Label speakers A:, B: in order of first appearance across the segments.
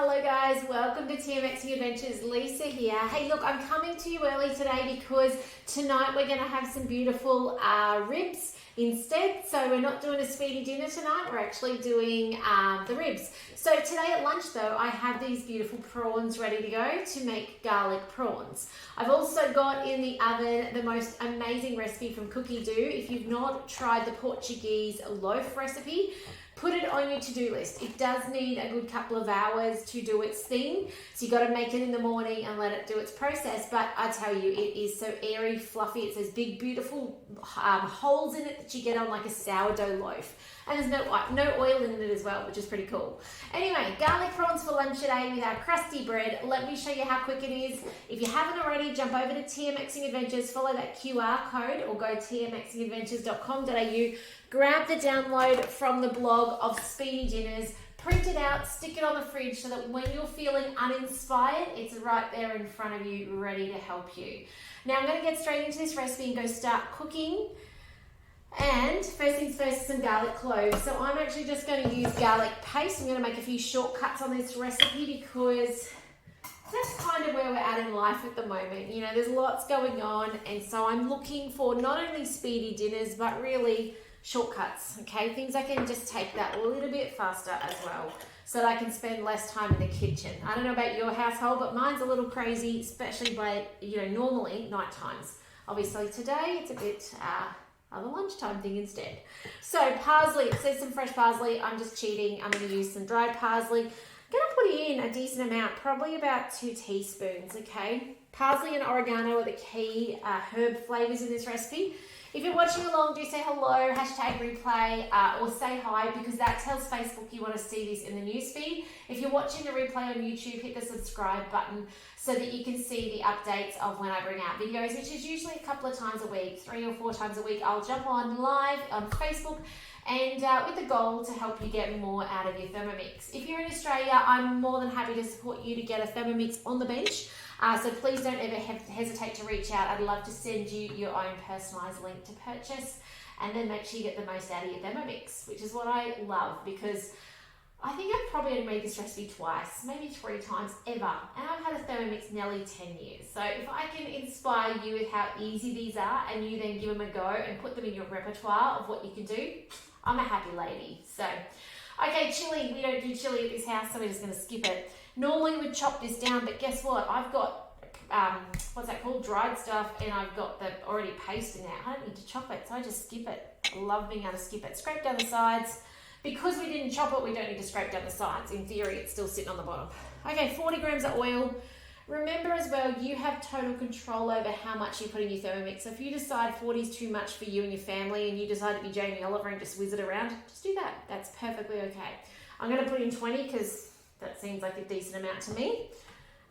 A: Hello guys, welcome to Thermomix Adventures. Lisa here. Hey look, I'm coming to you early today because tonight we're going to have some beautiful ribs instead. So we're not doing a speedy dinner tonight, we're actually doing the ribs. So today at lunch though, I have these beautiful prawns ready to go to make garlic prawns. I've also got in the oven the most amazing recipe from Cookie Do. If you've not tried the Portuguese loaf recipe, put it on your to-do list. It does need a good couple of hours to do its thing. So you got to make it in the morning and let it do its process. But I tell you, it is so airy, fluffy. It's those big, beautiful holes in it that you get on like a sourdough loaf. And there's no oil in it as well, which is pretty cool. Anyway, garlic prawns for lunch today with our crusty bread. Let me show you how quick it is. If you haven't already, jump over to TMXing Adventures, follow that QR code or go tmxingadventures.com.au. Grab the download from the blog of Speedy Dinners, print it out, stick it on the fridge so that when you're feeling uninspired, it's right there in front of you, ready to help you. Now I'm going to get straight into this recipe and go start cooking. And first things first, some garlic cloves. So I'm actually just going to use garlic paste. I'm going to make a few shortcuts on this recipe because that's kind of where we're at in life at the moment. You know, there's lots going on, and so I'm looking for not only speedy dinners, but really shortcuts, okay? Things I can just take that a little bit faster as well so that I can spend less time in the kitchen. I don't know about your household, but mine's a little crazy, especially by, normally night times. Obviously today it's a bit of a lunchtime thing instead. So parsley, it says some fresh parsley. I'm just cheating. I'm going to use some dried parsley. I'm going to put in a decent amount, probably about 2 teaspoons, okay? Parsley and oregano are the key herb flavors in this recipe. If you're watching along, do say hello, hashtag replay, or say hi, because that tells Facebook you want to see this in the newsfeed. If you're watching the replay on YouTube, hit the subscribe button so that you can see the updates of when I bring out videos, which is usually a couple of times a week, 3 or 4 times a week. I'll jump on live on Facebook and with the goal to help you get more out of your Thermomix. If you're in Australia, I'm more than happy to support you to get a Thermomix on the bench. So please don't ever hesitate to reach out. I'd love to send you your own personalised link to purchase, and then make sure you get the most out of your Thermomix, which is what I love, because I think I've probably made this recipe twice, maybe 3 times ever, and I've had a Thermomix nearly 10 years. So if I can inspire you with how easy these are and you then give them a go and put them in your repertoire of what you can do, I'm a happy lady. So, okay, chili. We don't do chili at this house, so we're just going to skip it. Normally we'd chop this down, but guess what? I've got, what's that called? Dried stuff, and I've got the already paste in there. I don't need to chop it, so I just skip it. I love being able to skip it. Scrape down the sides. Because we didn't chop it, we don't need to scrape down the sides. In theory, it's still sitting on the bottom. Okay, 40 grams of oil. Remember as well, you have total control over how much you put in your Thermomix. So if you decide 40 is too much for you and your family, and you decide to be Jamie Oliver and just whiz it around, just do that. That's perfectly okay. I'm going to put in 20 because that seems like a decent amount to me.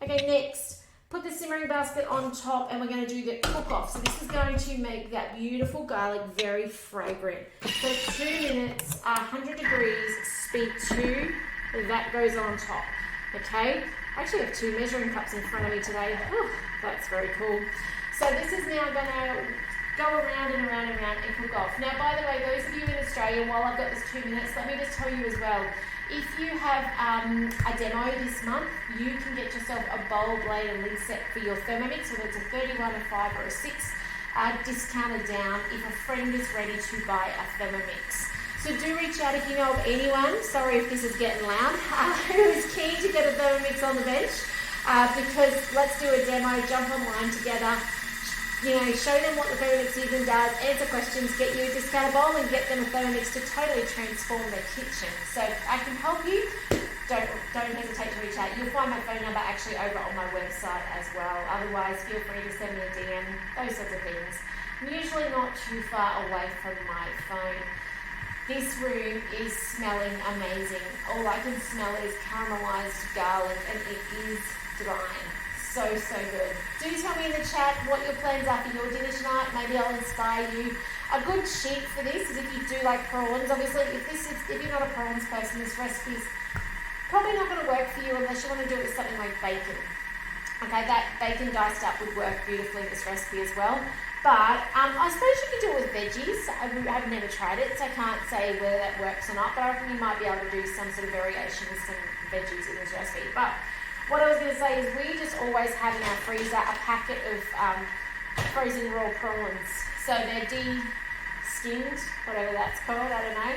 A: Okay, next, put the simmering basket on top, and we're going to do the cook-off. So this is going to make that beautiful garlic very fragrant. So 2 minutes, 100 degrees, speed 2, that goes on top. Okay, I actually have 2 measuring cups in front of me today. Whew, that's very cool. So this is now going to go around and around and around and cook off. Now, by the way, those of you in Australia, while I've got this 2 minutes, let me just tell you as well, if you have a demo this month, you can get yourself a bowl, blade and lid set for your Thermomix, whether it's a 31, a 5 or a 6, discounted down if a friend is ready to buy a Thermomix. So do reach out if you know of anyone, sorry if this is getting loud, who is keen to get a Thermomix on the bench, because let's do a demo, jump online together, show them what the Thermomix even does, answer questions, get you a discounted bowl and get them a Thermomix to totally transform their kitchen. So if I can help you, don't hesitate to reach out. You'll find my phone number actually over on my website as well. Otherwise, feel free to send me a DM, those sorts of things. I'm usually not too far away from my phone. This room is smelling amazing. All I can smell is caramelized garlic, and it is divine. So good. Do tell me in the chat what your plans are for your dinner tonight. Maybe I'll inspire you. A good sheet for this is if you do like prawns. Obviously, if you're not a prawns person, this recipe is probably not going to work for you unless you want to do it with something like bacon. Okay, that bacon diced up would work beautifully in this recipe as well. But I suppose you could do it with veggies. I've never tried it, so I can't say whether that works or not, but I reckon you might be able to do some sort of variation with some veggies in this recipe. But what I was going to say is we just always have in our freezer a packet of frozen raw prawns. So they're de-skinned, whatever that's called, I don't know.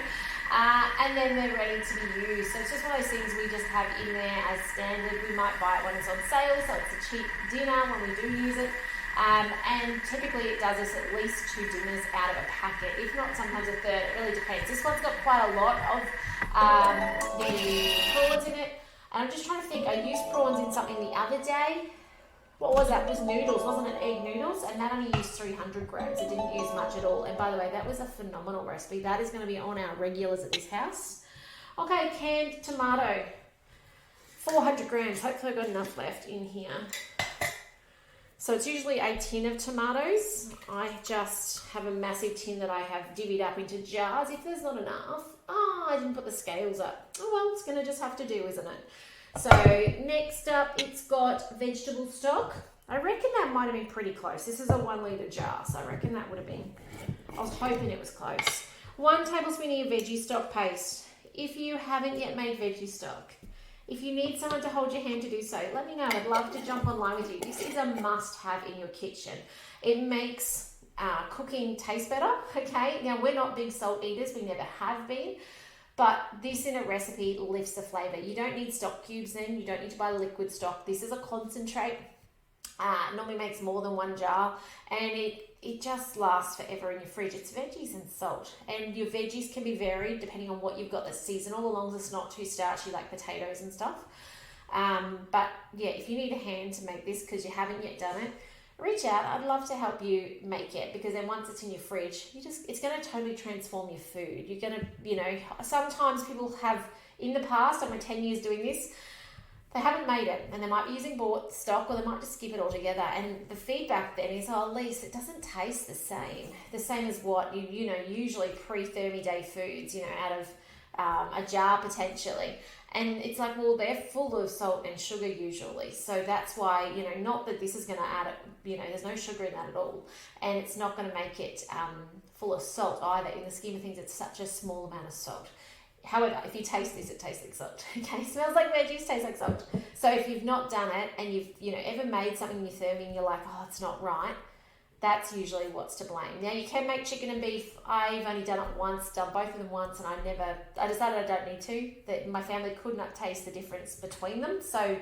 A: And then they're ready to be used. So it's just one of those things we just have in there as standard. We might buy it when it's on sale, so it's a cheap dinner when we do use it. And typically it does us at least 2 dinners out of a packet, if not sometimes a third. It really depends. This one's got quite a lot of the prawns in it. And I'm just trying to think, I used prawns in something the other day. What was that? It was noodles, wasn't it? Egg noodles, and that only used 300 grams. It didn't use much at all. And by the way, that was a phenomenal recipe. That is going to be on our regulars at this house. Okay, canned tomato, 400 grams. Hopefully I've got enough left in here. So it's usually a tin of tomatoes. I just have a massive tin that I have divvied up into jars. If there's not enough, I didn't put the scales up. Oh well, it's going to just have to do, isn't it? So next up, it's got vegetable stock. I reckon that might have been pretty close. This is a 1 litre jar, so I reckon that would have been, I was hoping it was close. 1 tablespoon of your veggie stock paste. If you haven't yet made veggie stock, if you need someone to hold your hand to do so, let me know. I'd love to jump online with you. This is a must-have in your kitchen. It makes cooking taste better, okay? Now, we're not big salt eaters. We never have been. But this in a recipe lifts the flavour. You don't need stock cubes then. You don't need to buy liquid stock. This is a concentrate. Normally makes more than 1 jar. And it just lasts forever in your fridge. It's veggies and salt. And your veggies can be varied depending on what you've got that's seasonal, as long as it's not too starchy like potatoes and stuff. But yeah, if you need a hand to make this because you haven't yet done it, reach out. I'd love to help you make it, because then once it's in your fridge, it's going to totally transform your food. You're going to, sometimes people have, in the past, over 10 years doing this, they haven't made it, and they might be using bought stock, or they might just skip it altogether. And the feedback then is, Lise, it doesn't taste the same as what usually pre-Thermi day foods, out of a jar potentially. And it's like, well, they're full of salt and sugar usually. So that's why, not that this is going to add it, there's no sugar in that at all. And it's not going to make it full of salt either. In the scheme of things, it's such a small amount of salt. However, if you taste this, it tastes like salt. Okay, smells like veggies, tastes like salt. So if you've not done it and you've, ever made something in your Thermi and you're like, it's not right, that's usually what's to blame. Now, you can make chicken and beef. I've only done it once, done both of them once, and I decided I don't need to. That my family could not taste the difference between them. So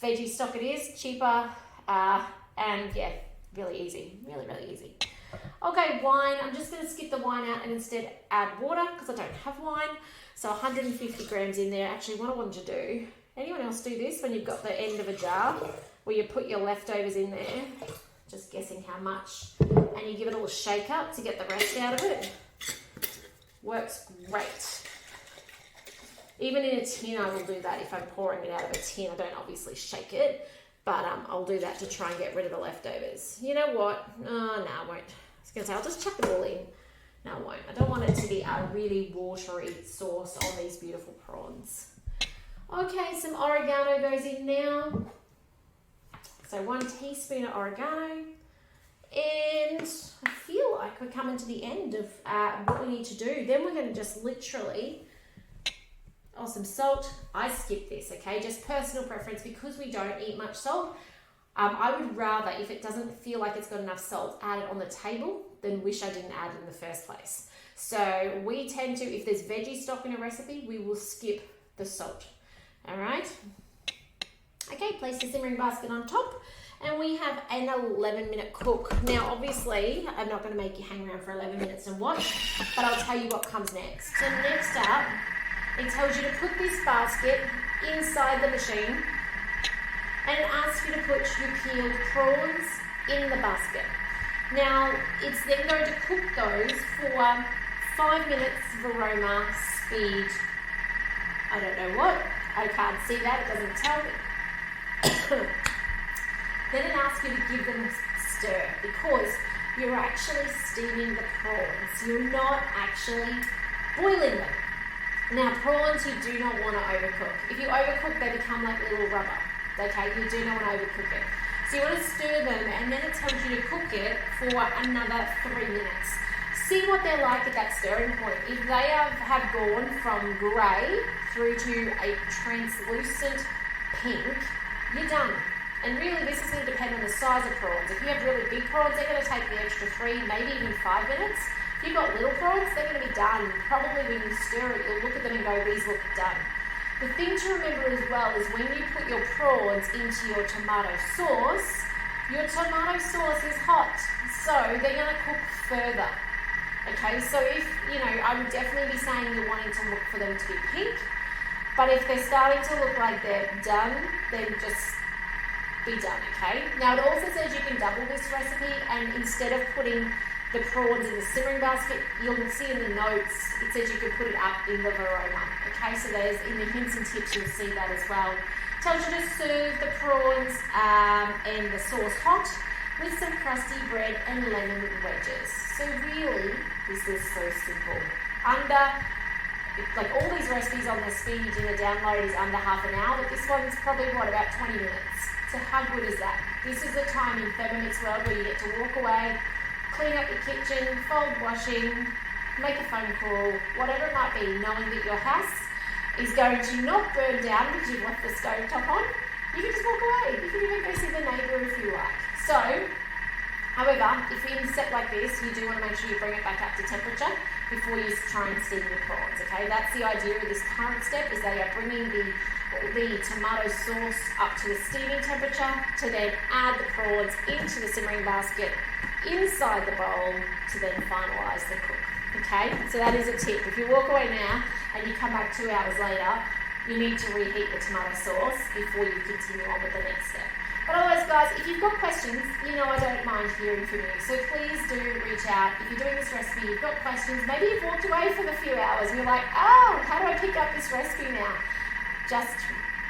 A: veggie stock it is, cheaper, and yeah, really easy, really, really easy. Okay, wine. I'm just going to skip the wine out and instead add water because I don't have wine. So 150 grams in there. Actually, what I wanted to do, anyone else do this when you've got the end of a jar where you put your leftovers in there? Just guessing how much, and you give it a little shake up to get the rest out of it. Works great. Even in a tin, I will do that if I'm pouring it out of a tin. I don't obviously shake it, but I'll do that to try and get rid of the leftovers. You know what? No, I won't. I was going to say, I'll just chuck it all in. No, I won't. I don't want it to be a really watery sauce on these beautiful prawns. Okay, some oregano goes in now. So 1 teaspoon of oregano, and I feel like we're coming to the end of what we need to do. Then we're going to just literally, some salt. I skip this, okay, just personal preference because we don't eat much salt. I would rather, if it doesn't feel like it's got enough salt, add it on the table than wish I didn't add it in the first place. So we tend to, if there's veggie stock in a recipe, we will skip the salt, all right? Okay, place the simmering basket on top, and we have an 11-minute cook. Now, obviously, I'm not going to make you hang around for 11 minutes and watch, but I'll tell you what comes next. So next up, it tells you to put this basket inside the machine, and it asks you to put your peeled prawns in the basket. Now, it's then going to cook those for 5 minutes of aroma, speed, I don't know what. I can't see that, it doesn't tell me. Then it asks you to give them a stir because you're actually steaming the prawns. You're not actually boiling them. Now, prawns you do not want to overcook. If you overcook, they become like little rubber. Okay, you do not want to overcook it. So you want to stir them, and then it tells you to cook it for another 3 minutes. see what they're like at that stirring point. If they have gone from grey through to a translucent pink, you're done. And really, this is going to depend on the size of prawns. If you have really big prawns, they're going to take the extra 3, maybe even 5 minutes. If you've got little prawns, they're going to be done. Probably when you stir it, you'll look at them and go, these look done. The thing to remember as well is when you put your prawns into your tomato sauce is hot, so they're going to cook further. Okay, so if, I would definitely be saying you're wanting to look for them to be pink, but if they're starting to look like they're done, then just be done, okay? Now it also says you can double this recipe, and instead of putting the prawns in the simmering basket, you'll see in the notes, it says you can put it up in the Vorwerk, okay? So there's, in the hints and tips, you'll see that as well. Tells you to serve the prawns and the sauce hot with some crusty bread and lemon wedges. So really, this is so simple. Like all these recipes on the Speedy Dinner download is under half an hour, but this one's probably, about 20 minutes. So how good is that? This is a time in Thermomix world where you get to walk away, clean up your kitchen, fold washing, make a phone call, whatever it might be, knowing that your house is going to not burn down because you've left the stove top on. You can just walk away. You can even go see the neighbour if you like. So, however, if you're in a set like this, you do want to make sure you bring it back up to temperature before you try and steam your prawns, okay? That's the idea of this current step, is they are bringing the tomato sauce up to the steaming temperature to then add the prawns into the simmering basket inside the bowl to then finalise the cook, okay? So that is a tip. If you walk away now and you come back 2 hours later, you need to reheat the tomato sauce before you continue on with the next step. But otherwise, guys, if you've got questions, I don't mind hearing from you. So please do reach out. If you're doing this recipe, you've got questions, maybe you've walked away for a few hours and you're like, oh, how do I pick up this recipe now? Just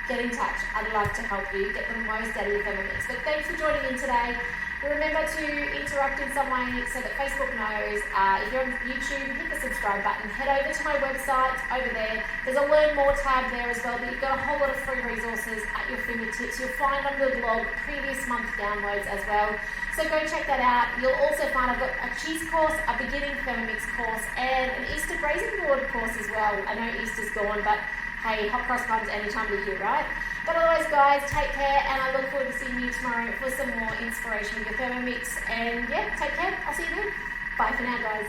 A: get in touch. I'd love to help you get the most out of your Thermomix. But thanks for joining in today. Remember to interact in some way so that Facebook knows. If you're on YouTube, hit the subscribe button. Head over to my website over there. There's a Learn More tab there as well, but you've got a whole lot of free resources at your fingertips. You'll find on the blog previous month downloads as well. So go check that out. You'll also find I've got a cheese course, a beginning Thermomix course, and an Easter braising board course as well. I know Easter's gone, but hey, hot cross buns any time of the year, right? But otherwise, guys, take care, and I look forward to seeing you tomorrow for some more inspiration with your Thermomix. And yeah, take care. I'll see you then. Bye for now, guys.